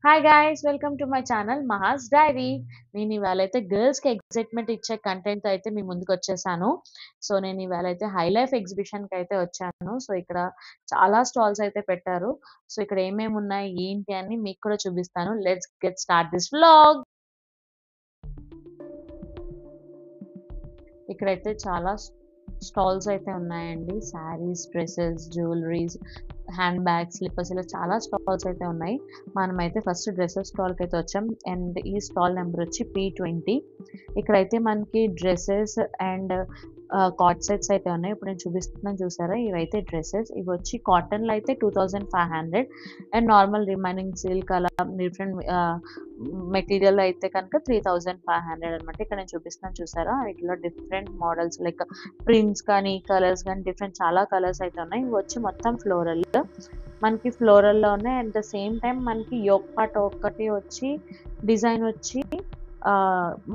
Hi guys welcome to my channel Maha's diary. నేను ఇవాళ అయితే గర్ల్స్కి ఎగ్జైట్మెంట్ ఇచ్చే కంటెంట్ అయితే మీ ముందుకు వచ్చేసాను. సో నేను ఇవాళ అయితే హై లైఫ్ ఎగ్జిబిషన్కి అయితే వచ్చాను. సో ఇక్కడ చాలా స్టాల్స్ అయితే పెట్టారు. సో ఇక్కడ ఏమేమి ఉన్నాయి ఏంటి అని మీకు కూడా చూపిస్తాను. Let's get start this vlog. ఇక్కడైతే చాలా స్టాల్స్ అయితే ఉన్నాయండి. Saris, dresses, jewelleries, hand bags, slippers ఇలా చాలా స్టాల్స్ అయితే ఉన్నాయి. మనమైతే ఫస్ట్ డ్రెస్సెస్ స్టాల్కి అయితే వచ్చాం. అండ్ ఈ స్టాల్ నెంబర్ వచ్చి P20. ఇక్కడైతే మనకి డ్రెస్సెస్ అండ్ కార్డ్ సెట్స్ అయితే ఉన్నాయి. ఇప్పుడు నేను చూపిస్తున్నాను చూసారా, ఇవైతే డ్రెస్సెస్. ఇవి వచ్చి కాటన్లో అయితే 2500 అండ్ నార్మల్ రిమైనింగ్ సిల్క్ అలా డిఫరెంట్ మెటీరియల్ అయితే కనుక 3500 అనమాట. ఇక్కడ నేను చూపిస్తున్నాను చూసారా, వీటిలో డిఫరెంట్ మోడల్స్ లైక్ ప్రింట్స్ కానీ కలర్స్ కానీ డిఫరెంట్ చాలా కలర్స్ అయితే ఉన్నాయి. ఇవి వచ్చి మొత్తం ఫ్లోరల్, మనకి ఫ్లోరల్లో ఉన్నాయి. అట్ ద సేమ్ టైం మనకి యోక్ పార్ట్ ఒకటి వచ్చి డిజైన్ వచ్చి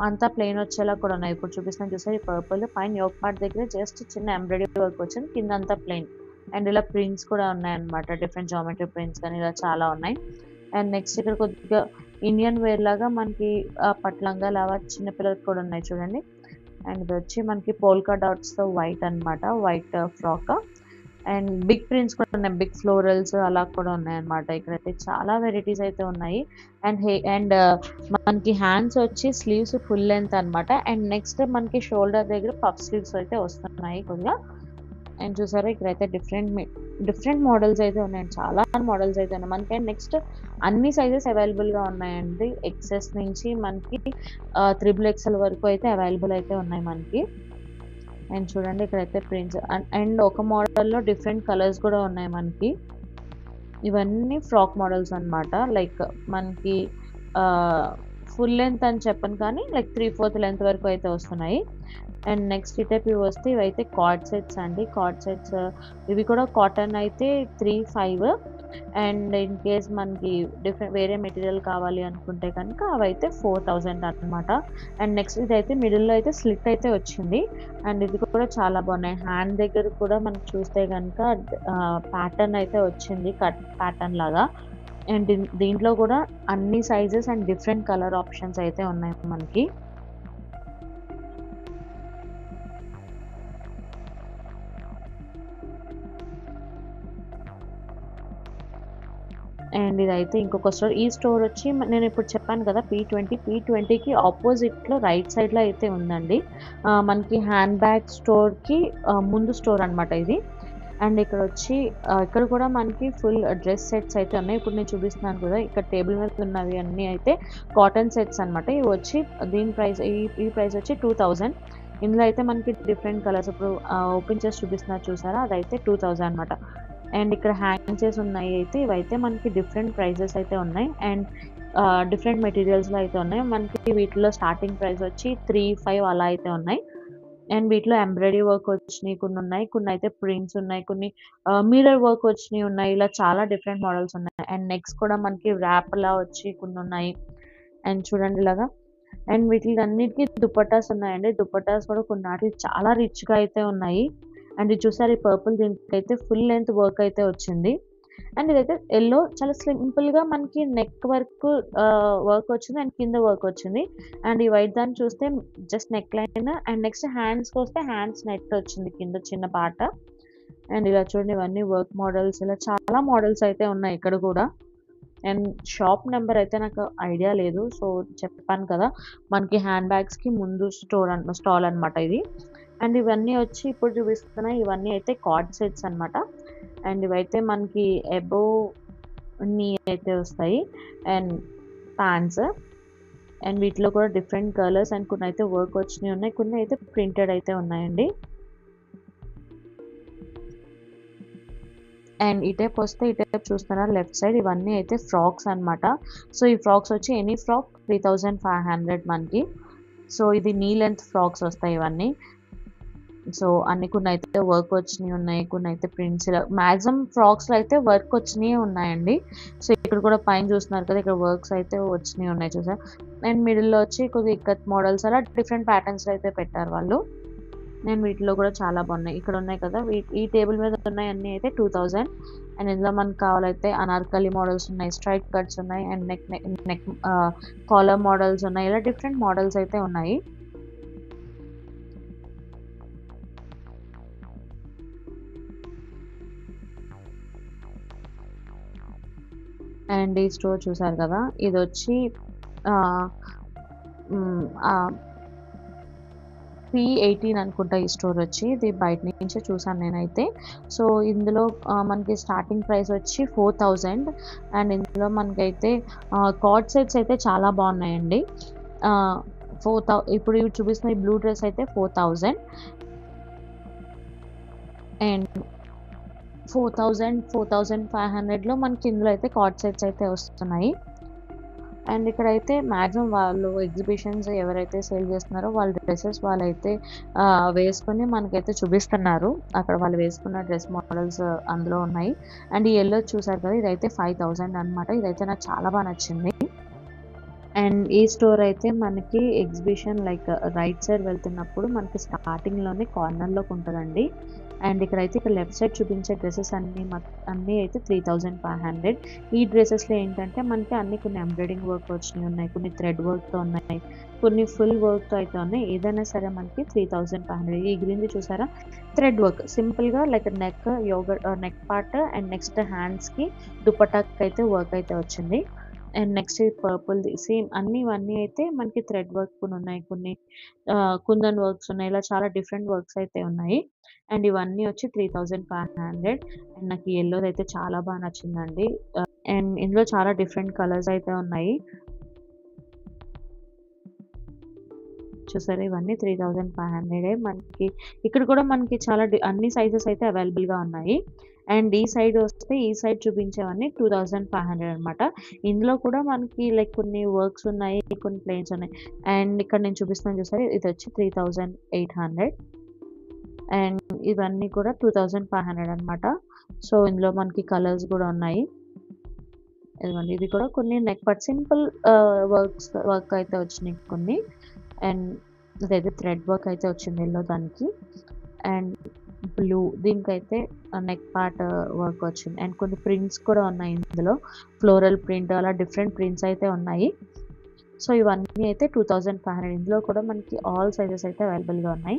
అంతా ప్లెయిన్ వచ్చేలా కూడా ఉన్నాయి. ఇప్పుడు చూపిస్తున్నాను చూసారు, ఈ పర్పుల్ పైన యోక్ పార్ట్ దగ్గర జస్ట్ చిన్న ఎంబ్రాయిడరీ వర్క్ వచ్చింది, కింద అంతా ప్లెయిన్. అండ్ ఇలా ప్రింట్స్ కూడా ఉన్నాయన్నమాట, డిఫరెంట్ జామెట్రీ ప్రింట్స్ కానీ ఇలా చాలా ఉన్నాయి. అండ్ నెక్స్ట్ ఇక్కడ కొద్దిగా ఇండియన్ వేర్ లాగా మనకి పట్లంగా లాగా చిన్నపిల్లలకి కూడా ఉన్నాయి చూడండి. అండ్ ఇది వచ్చి మనకి పోల్కా డాట్స్తో వైట్ అనమాట, white frock. And big prints కూడా ఉన్నాయి, బిగ్ ఫ్లోరల్స్ అలా కూడా ఉన్నాయి అనమాట. ఇక్కడైతే చాలా వెరైటీస్ అయితే ఉన్నాయి. అండ్ మనకి హ్యాండ్స్ వచ్చి స్లీవ్స్ ఫుల్ లెంత్ అనమాట. అండ్ నెక్స్ట్ మనకి షోల్డర్ దగ్గర పఫ్ స్లీవ్స్ అయితే వస్తున్నాయి కొద్దిగా. అండ్ చూసారా ఇక్కడైతే డిఫరెంట్ మోడల్స్ అయితే ఉన్నాయండి, చాలా మోడల్స్ అయితే ఉన్నాయి మనకి. అండ్ నెక్స్ట్ అన్ని సైజెస్ అవైలబుల్గా ఉన్నాయండి, ఎక్సెస్ నుంచి మనకి XXL వరకు అయితే అవైలబుల్ అయితే ఉన్నాయి మనకి. అండ్ చూడండి ఇక్కడైతే ప్రింట్స్ అండ్ ఒక మోడల్లో డిఫరెంట్ కలర్స్ కూడా ఉన్నాయి మనకి. ఇవన్నీ ఫ్రాక్ మోడల్స్ అనమాట. లైక్ మనకి ఫుల్ లెంత్ అని చెప్పను కానీ లైక్ 3/4 లెంత్ వరకు అయితే వస్తున్నాయి. అండ్ నెక్స్ట్ టైప్ ఇవి వస్తే ఇవైతే కార్డ్ సెట్స్ అండి. కార్డ్ సెట్స్ ఇవి కూడా కాటన్ అయితే 3/5. అండ్ ఇన్ కేస్ మనకి డిఫరెంట్ వేరే మెటీరియల్ కావాలి అనుకుంటే కనుక అవైతే 4000 అనమాట. అండ్ నెక్స్ట్ ఇదైతే మిడిల్లో అయితే స్లిట్ అయితే వచ్చింది. అండ్ ఇది కూడా చాలా బాగున్నాయి. హ్యాండ్ దగ్గర కూడా మనకి చూస్తే కనుక ప్యాటర్న్ అయితే వచ్చింది, కట్ ప్యాటర్న్ లాగా. అండ్ దీంట్లో కూడా అన్ని sizes and different colour options అయితే ఉన్నాయి మనకి. అండ్ ఇదైతే ఇంకొక స్టోర్. ఈ స్టోర్ వచ్చి నేను ఇప్పుడు చెప్పాను కదా P20కి ఆపోజిట్లో రైట్ సైడ్లో అయితే ఉందండి. మనకి హ్యాండ్ బ్యాగ్ స్టోర్కి ముందు స్టోర్ అనమాట ఇది. అండ్ ఇక్కడ వచ్చి ఇక్కడ కూడా మనకి ఫుల్ డ్రెస్ సెట్స్ అయితే ఉన్నాయి. ఇప్పుడు నేను చూపిస్తున్నాను కదా, ఇక్కడ టేబుల్ మీద ఉన్నవి అన్నీ అయితే కాటన్ సెట్స్ అనమాట. ఇవి వచ్చి దీని ప్రైస్ ఈ ప్రైస్ వచ్చి 2000. ఇందులో అయితే మనకి డిఫరెంట్ కలర్స్ ఇప్పుడు ఓపెన్ చేసి చూపిస్తున్నారు చూసారా, అదైతే 2000 అనమాట. అండ్ ఇక్కడ హ్యాంగ్ చేసి ఉన్నాయి అయితే ఇవైతే మనకి డిఫరెంట్ ప్రైజెస్ అయితే ఉన్నాయి. అండ్ డిఫరెంట్ మెటీరియల్స్లో అయితే ఉన్నాయి మనకి. వీటిలో స్టార్టింగ్ ప్రైస్ వచ్చి 3-5 అలా అయితే ఉన్నాయి. అండ్ వీటిలో ఎంబ్రాయిడరీ వర్క్ వచ్చినాయి కొన్ని ఉన్నాయి, కొన్ని అయితే ప్రింట్స్ ఉన్నాయి, కొన్ని మిర్రర్ వర్క్ వచ్చినాయి ఉన్నాయి. ఇలా చాలా డిఫరెంట్ మోడల్స్ ఉన్నాయి. అండ్ నెక్స్ట్ కూడా మనకి ర్యాప్ లా వచ్చి కొన్ని ఉన్నాయి. అండ్ చూడండి ఇలాగా. అండ్ వీటిలన్నిటికీ దుపట్టాస్ ఉన్నాయండి. దుపట్టాస్ కూడా కొన్ని చాలా రిచ్గా అయితే ఉన్నాయి. అండ్ ఇది చూసారు ఈ పర్పుల్, దీనికి అయితే ఫుల్ లెంత్ వర్క్ అయితే వచ్చింది. అండ్ ఇదైతే ఎల్లో, చాలా సింపుల్గా మనకి నెక్ వరకు వర్క్ వచ్చింది అండ్ కింద వర్క్ వచ్చింది. అండ్ ఈ వైట్ దాన్ని చూస్తే just neck line. And next హ్యాండ్స్కి వస్తే హ్యాండ్స్ నెట్ వచ్చింది కింద చిన్న పాట. అండ్ ఇలా చూడండి ఇవన్నీ వర్క్ మోడల్స్, ఇలా చాలా మోడల్స్ అయితే ఉన్నాయి ఇక్కడ కూడా. అండ్ షాప్ నెంబర్ అయితే నాకు ఐడియా లేదు, సో చెప్పాను కదా మనకి హ్యాండ్ బ్యాగ్స్కి ముందు స్టాల్ అనమాట ఇది. అండ్ ఇవన్నీ వచ్చి ఇప్పుడు చూపిస్తున్నాయి, ఇవన్నీ అయితే కార్డ్ సెట్స్ అనమాట. అండ్ ఇవైతే మనకి అబోవ్ నీ అయితే వస్తాయి అండ్ ప్యాంట్స్. అండ్ వీటిలో కూడా డిఫరెంట్ కలర్స్ అండ్ కొన్ని అయితే వర్క్ వచ్చినాయి ఉన్నాయి, కొన్ని అయితే ప్రింటెడ్ అయితే ఉన్నాయండి. అండ్ ఈ టైప్ వస్తే ఈ టైప్ చూస్తున్నారా లెఫ్ట్ సైడ్, ఇవన్నీ అయితే ఫ్రాక్స్ అనమాట. సో ఈ ఫ్రాక్స్ వచ్చి ఎనీ ఫ్రాక్ 3500 మనకి. సో ఇది నీ లెంత్ ఫ్రాక్స్ వస్తాయి ఇవన్నీ. సో అన్ని కొన్ని అయితే వర్క్ వచ్చినాయి ఉన్నాయి, కొన్ని అయితే ప్రింట్స్. మ్యాక్సిమం ఫ్రాక్స్లో అయితే వర్క్ వచ్చినాయి ఉన్నాయండి. సో ఇక్కడ కూడా పైన చూస్తున్నారు కదా, ఇక్కడ వర్క్స్ అయితే వచ్చినాయి ఉన్నాయి చూసారు. అండ్ మిడిల్లో వచ్చి కొద్దిగా ఇక్కత్ మోడల్స్ అలా డిఫరెంట్ ప్యాటర్న్స్ అయితే పెట్టారు వాళ్ళు. నేను వీటిలో కూడా చాలా బాగున్నాయి. ఇక్కడ ఉన్నాయి కదా! ఈ టేబుల్ మీద ఉన్నాయి అన్నీ అయితే 2000. అండ్ ఇందులో మనకు కావాలైతే అనార్కలి మోడల్స్ ఉన్నాయి, స్ట్రైట్ కట్స్ ఉన్నాయి, అండ్ నెక్ కాలర్ మోడల్స్ ఉన్నాయి. ఇలా డిఫరెంట్ మోడల్స్ అయితే ఉన్నాయి. అండ్ ఈ స్టోర్ చూసారు కదా! ఇదొచ్చి ఆహ్, హ్మ్. P18 అనుకుంటా ఈ స్టోర్ వచ్చి. ఇది బయట నుంచే చూసాను నేనైతే. సో, ఇందులో మనకి స్టార్టింగ్ ప్రైస్ వచ్చి 4000. అండ్ ఇందులో మనకైతే కార్డ్ సెట్స్ అయితే చాలా బాగున్నాయండి. ఆహ్, ఇప్పుడు ఇవి చూపిస్తున్న ఈ బ్లూ డ్రెస్ అయితే 4000. అండ్ 4500లో మనకి ఇందులో అయితే కార్డ్ సెట్స్ అయితే వస్తున్నాయి. అండ్ ఇక్కడైతే మాక్సిమం వాళ్ళు ఎగ్జిబిషన్స్ ఎవరైతే సేల్ చేస్తున్నారో వాళ్ళ డ్రెసెస్ వాళ్ళైతే వేసుకొని మనకైతే చూపిస్తున్నారు. అక్కడ వాళ్ళు వేసుకున్న డ్రెస్ మోడల్స్ అందులో ఉన్నాయి. అండ్ ఈ యెల్లో చూసారు కదా! ఇదైతే 5000 అనమాట. ఇదైతే నాకు చాలా బాగా నచ్చింది. అండ్ ఈ స్టోర్ అయితే మనకి ఎగ్జిబిషన్ లైక్ రైట్ సైడ్ వెళ్తున్నప్పుడు మనకి స్టార్టింగ్‌లోనే కార్నర్‌లోకి ఉంటదండి. అండ్ ఇక్కడ లెఫ్ట్ సైడ్ చూపించే డ్రెసెస్ అన్నీ అయితే 3500. ఈ డ్రెసెస్‌లో ఏంటంటే మనకి కొన్ని ఎంబ్రాయిడరింగ్ వర్క్ వచ్చినయి ఉన్నాయి. కొన్ని థ్రెడ్ వర్క్‌తో ఉన్నాయి. కొన్ని ఫుల్ వర్క్‌తో అయితే ఉన్నాయి. ఏదైనా సరే మనకి 3500. ఈ గ్రీన్‌ది చూసారా? థ్రెడ్ వర్క్ సింపుల్‌గా like neck part and next హ్యాండ్స్‌కి దుపట్టాకైతే వర్క్ అయితే వచ్చింది. అండ్ నెక్స్ట్ ఇది పర్పుల్‌ది సేమ్ ఇవన్నీ అయితే మనకి థ్రెడ్ వర్క్ ఉన్నాయి. కొన్ని కుందన్ వర్క్స్ ఉన్నాయి. ఇలా చాలా డిఫరెంట్ వర్క్స్ అయితే ఉన్నాయి. అండ్ ఇవన్నీ వచ్చి 3500. అండ్ నాకు ఈ యెల్లోదయితే చాలా బాగా నచ్చిందండి. అండ్ ఇందులో చాలా డిఫరెంట్ కలర్స్ అయితే ఉన్నాయి. చూసారా ఇవన్నీ 3500 మనకి ఇక్కడ కూడా మనకి చాలా అన్ని సైజెస్ అయితే అవైలబుల్‌గా ఉన్నాయి. అండ్ ఈ సైడ్ చూపించేవన్నీ 2500 అనమాట. ఇందులో కూడా మనకి లైక్ కొన్ని వర్క్స్ ఉన్నాయి. కొన్ని ప్లెయిన్స్ ఉన్నాయి. అండ్ ఇక్కడ నేను చూపిస్తున్నాను చూసారా ఇదొచ్చి 3800. అండ్ ఇవన్నీ కూడా 2500 అనమాట. సో, ఇందులో మనకి కలర్స్ కూడా ఉన్నాయి. ఇదిగోండి ఇది కూడా కొన్ని నెక్ పార్ట్ సింపుల్ వర్క్ అయితే వచ్చినాయి కొన్ని. అండ్ ఇదైతే థ్రెడ్ వర్క్ అయితే వచ్చింది యెల్లో దానికి. అండ్ బ్లూ దీనికైతే నెక్ పార్ట్ వర్క్ వచ్చింది. అండ్ కొన్ని ప్రింట్స్ కూడా ఉన్నాయి ఇందులో. ఫ్లోరల్ ప్రింట్ అలా డిఫరెంట్ ప్రింట్స్ అయితే ఉన్నాయి. సో, ఇవన్నీ అయితే 2500. ఇందులో కూడా మనకి ఆల్ సైజెస్ అయితే అవైలబుల్‌గా ఉన్నాయి.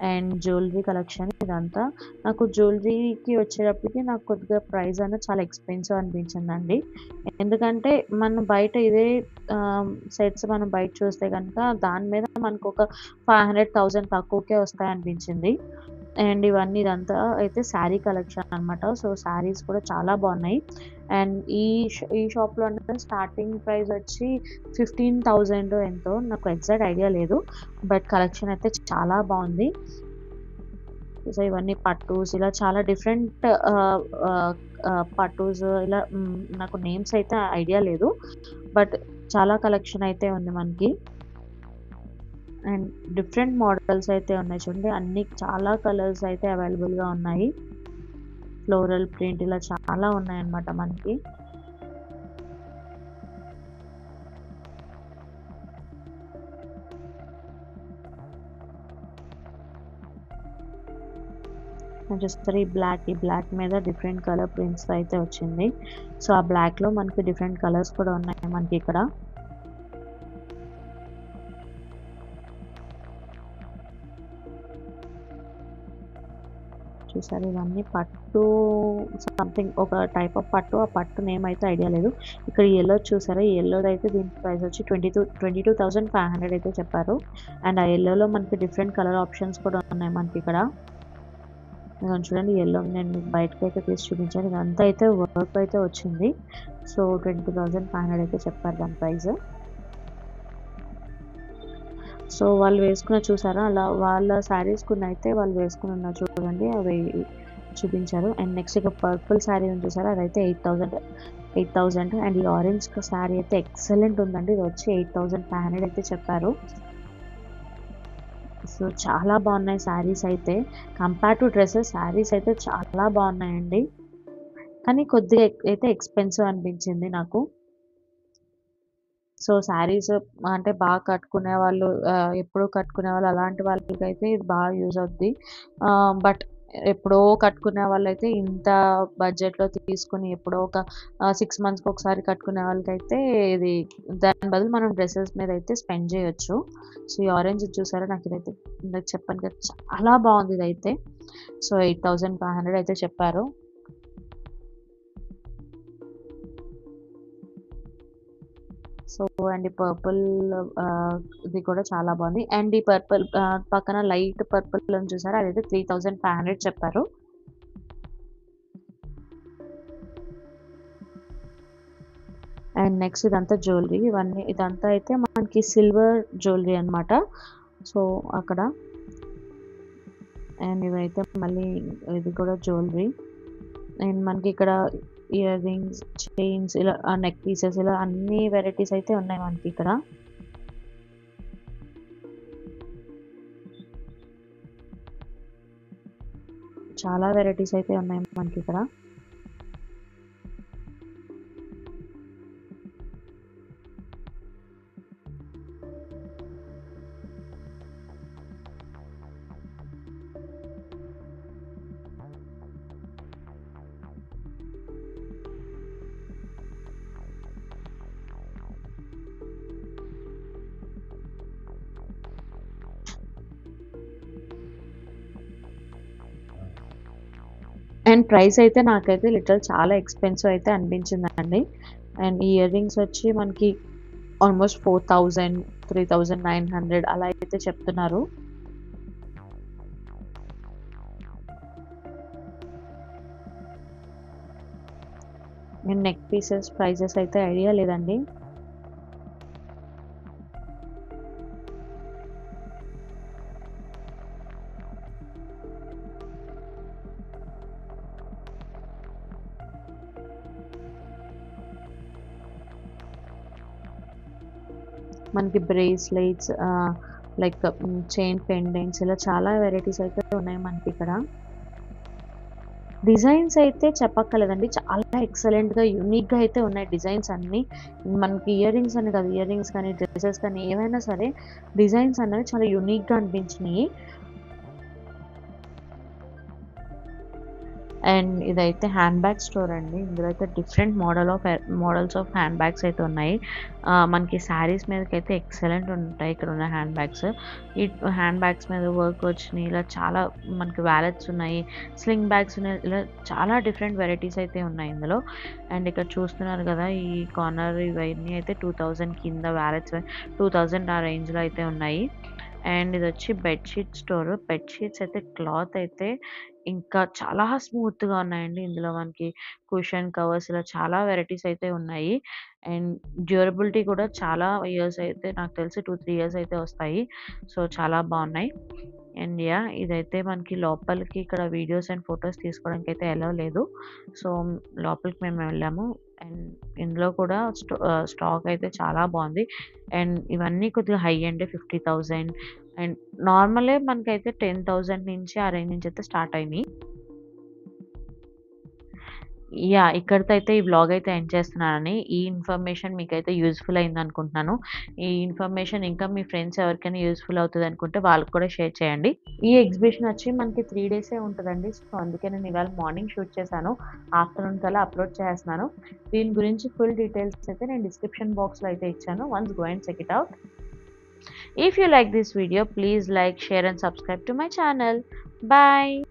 అండ్ జ్యువెలరీ కలెక్షన్ ఇదంతా. నాకు జ్యువెలరీకి వచ్చేటప్పటికి నాకు కొద్దిగా ప్రైస్ అనేది చాలా ఎక్స్‌పెన్సివ్ అనిపించిందండి. ఎందుకంటే మనం బయట ఇదే సెట్స్ మనం బయట చూస్తే గనుక దాని మీద మనకొక 500, 1000 తక్కువకే వస్తాయనిపించింది. అండ్ ఇదంతా అయితే శారీ కలెక్షన్ అనమాట. సో, శారీస్ కూడా చాలా బాగున్నాయి. అండ్ ఈ షాప్‌లో అంటే స్టార్టింగ్ ప్రైస్ వచ్చి 15,000 ఎంతో నాకు ఎగ్జాక్ట్ ఐడియా లేదు. బట్ కలెక్షన్ అయితే చాలా బాగుంది. సో, ఇవన్నీ పట్టూస్ ఇలా చాలా డిఫరెంట్ పట్టూస్ ఇలా నాకు నేమ్స్ అయితే ఐడియా లేదు. బట్ చాలా కలెక్షన్ అయితే ఉంది మనకి. అండ్ డిఫరెంట్ మోడల్స్ అయితే ఉన్నాయి చూడండి. అన్ని చాలా కలర్స్ అయితే అవైలబుల్‌గా ఉన్నాయి. ఫ్లోరల్ ప్రింట్ ఇలా చాలా ఉన్నాయన్నమాట మనకి. చూస్తారా ఈ బ్లాక్ మీద డిఫరెంట్ కలర్ ప్రింట్స్ అయితే వచ్చింది. సో, ఆ బ్లాక్‌లో మనకి డిఫరెంట్ కలర్స్ కూడా ఉన్నాయి మనకి ఇక్కడ. చూసారా ఇవన్నీ పట్టు సంథింగ్ ఒక టైప్ ఆఫ్ పట్టు. ఆ పట్టు నేమ్ అయితే ఐడియా లేదు. ఇక్కడ యెల్లో చూసారా ఈ యెల్లోదైతే దీని ప్రైస్ వచ్చి 22,500 అయితే చెప్పారు. అండ్ ఆ యెల్లోలో మనకి డిఫరెంట్ కలర్ ఆప్షన్స్ కూడా ఉన్నాయి మనకి ఇక్కడ. ఇదిగోండి చూడండి యెల్లో నేను మీకు బయటకైతే తీసి చూపించాను. ఇదంతా అయితే వర్క్ అయితే వచ్చింది. సో, 22,500 అయితే చెప్పారు దాని ప్రైస్. సో, వాళ్ళు వేసుకున్న చూసారా అలా వాళ్ళ శారీస్ కొన్నయితే వాళ్ళు వేసుకొని ఉన్నారు చూడండి అవి చూపించారు. అండ్ నెక్స్ట్ ఇక పర్పుల్ శారీ ఉంది చూసారా అదైతే 8,000 అండ్ ఈ ఆరెంజ్ శారీ అయితే ఎక్సలెంట్ ఉందండి. ఇది వచ్చి 8,500 అయితే చెప్పారు. సో, చాలా బాగున్నాయి శారీస్ అయితే. కంపేర్ టు డ్రెసెస్ శారీస్ అయితే చాలా బాగున్నాయండి. కానీ కొద్దిగా అయితే ఎక్స్‌పెన్సివ్ అనిపించింది నాకు. సో, శారీస్ అంటే బాగా కట్టుకునేవాళ్ళు ఎప్పుడూ కట్టుకునేవాళ్ళు అలాంటి వాళ్ళకైతే ఇది బాగా యూజ్ అవుద్ది. బట్ ఎప్పుడో కట్టుకునే వాళ్ళైతే ఇంత బడ్జెట్‌లో తీసుకొని ఎప్పుడో ఒక 6 మంత్స్‌కి ఒకసారి కట్టుకునే వాళ్ళకైతే ఇది దాని బదులు మనం డ్రెసెస్ మీదయితే స్పెండ్ చేయొచ్చు. సో, ఈ ఆరెంజ్ చూసారా నాకిదైతే ఇందాక చెప్పాను కదా! చాలా బావుంది ఇదైతే. సో, 8500 అయితే చెప్పారు. సో, అండ్ ఈ పర్పుల్ ఇది కూడా చాలా బావుంది. అండ్ ఈ పర్పుల్ పక్కన లైట్ పర్పుల్ ఉంది చూసారా? అదైతే 3500 చెప్పారు. అండ్ నెక్స్ట్ ఇదంతా జ్యువెలరీ. ఇదంతా అయితే మనకి సిల్వర్ జ్యువెలరీ అన్నమాట. సో, అక్కడ అండ్ ఇవైతే మళ్ళీ ఇది కూడా జ్యువెలరీ. అండ్ మనకి ఇక్కడ ఇయర్ రింగ్స్, చైన్స్ ఇలా నెక్ పీసెస్ ఇలా అన్ని వెరైటీస్ అయితే ఉన్నాయి మనకిక్కడ. చాలా వెరైటీస్ అయితే ఉన్నాయి మనకిక్కడ. అండ్ ప్రైస్ అయితే నాకైతే లిటరల్ చాలా ఎక్స్‌పెన్సివ్ అయితే అనిపించిందండి. అండ్ ఈ ఇయర్ రింగ్స్ వచ్చి మనకి ఆల్మోస్ట్ 4000, 3900 అలా అయితే చెప్తున్నారు. అండ్ నెక్ పీసెస్ ప్రైజెస్ అయితే ఐడియా లేదండి. మనకి బ్రేస్‌లెట్స్ లైక్ చైన్ పెండెంట్స్ ఇలా చాలా వెరైటీస్ అయితే ఉన్నాయి మనకిక్కడ. డిజైన్స్ అయితే చెప్పక్కర్లేదండి. చాలా ఎక్సలెంట్‌గా, యూనిక్‌గా అయితే ఉన్నాయి డిజైన్స్ అన్నీ. మనకి ఇయర్ రింగ్స్ అని కాదు, ఇయర్ రింగ్స్ కానీ, డ్రెసెస్ కానీ ఏవైనా సరే డిజైన్స్ అనేవి చాలా యూనిక్‌గా అనిపించినియి. అండ్ ఇదైతే హ్యాండ్ బ్యాగ్ స్టోర్ అండి. ఇందులో అయితే different models of hand bags అయితే ఉన్నాయి. మనకి శారీస్ మీదకైతే ఎక్సలెంట్ ఉంటాయి ఇక్కడున్న హ్యాండ్ బ్యాగ్స్. ఈ హ్యాండ్ బ్యాగ్స్ మీద వర్క్ వచ్చినియి. ఇలా చాలా మనకి వాలెట్స్ ఉన్నాయి. స్లింగ్ బ్యాగ్స్ ఉన్నాయి. ఇలా చాలా డిఫరెంట్ వెరైటీస్ అయితే ఉన్నాయి ఇందులో. అండ్ ఇక్కడ చూస్తున్నారు కదా! ఈ కార్నర్ ఇవన్నీ అయితే 2000 కింద వాలెట్స్ 2000 ఆ రేంజ్‌లో అయితే ఉన్నాయి. అండ్ ఇదొచ్చి బెడ్‌షీట్ స్టోర్. బెడ్‌షీట్స్ అయితే క్లాత్ అయితే ఇంకా చాలా స్మూత్‌గా ఉన్నాయండి. ఇందులో మనకి కుషన్ కవర్స్ ఇలా చాలా వెరైటీస్ అయితే ఉన్నాయి. అండ్ డ్యూరబిలిటీ కూడా చాలా ఇయర్స్ అయితే నాకు తెలిసి 2, 3 ఇయర్స్ అయితే వస్తాయి. సో, చాలా బావున్నాయి. And yeah! ఇదైతే మనకి లోపలికి ఇక్కడ వీడియోస్ అండ్ ఫోటోస్ తీసుకోవడానికైతే అలౌ లేదు. సో, లోపలికి మేము వెళ్ళాము. అండ్ ఇందులో కూడా స్టాక్ అయితే చాలా బావుంది. అండ్ ఇవన్నీ కొద్దిగా హై ఎండే 50,000 అండ్ నార్మలే మనకైతే 10,000 నుంచి ఆ రేంజ్ నుంచి అయితే స్టార్ట్ అయినియి. యాహ్! ఇక్కడితో అయితే ఈ వ్లాగ్ అయితే ఎండ్ చేస్తున్నానండి. ఈ ఇన్ఫర్మేషన్ మీకైతే యూజ్‌ఫుల్ అయిందనుకుంటున్నాను. ఈ ఇన్ఫర్మేషన్ ఇంకా మీ ఫ్రెండ్స్ ఎవరికైనా యూజ్‌ఫుల్ అవుతదనుకుంటే వాళ్ళకి కూడా షేర్ చేయండి. ఈ ఎగ్జిబిషన్ వచ్చి మనకి 3 డేసే ఉంటదండి. సో, అందుకే నేను ఇవాళ మార్నింగ్ షూట్ చేశాను. ఆఫ్టర్‌నూన్ కల్లా అప్‌లోడ్ చేసేస్తున్నాను. దీని గురించి ఫుల్ డీటెయిల్స్ అయితే నేను డిస్క్రిప్షన్ బాక్స్‌లో అయితే ఇచ్చాను. Once go and check it out. If you like this video, please like, share and subscribe to my channel. Bye.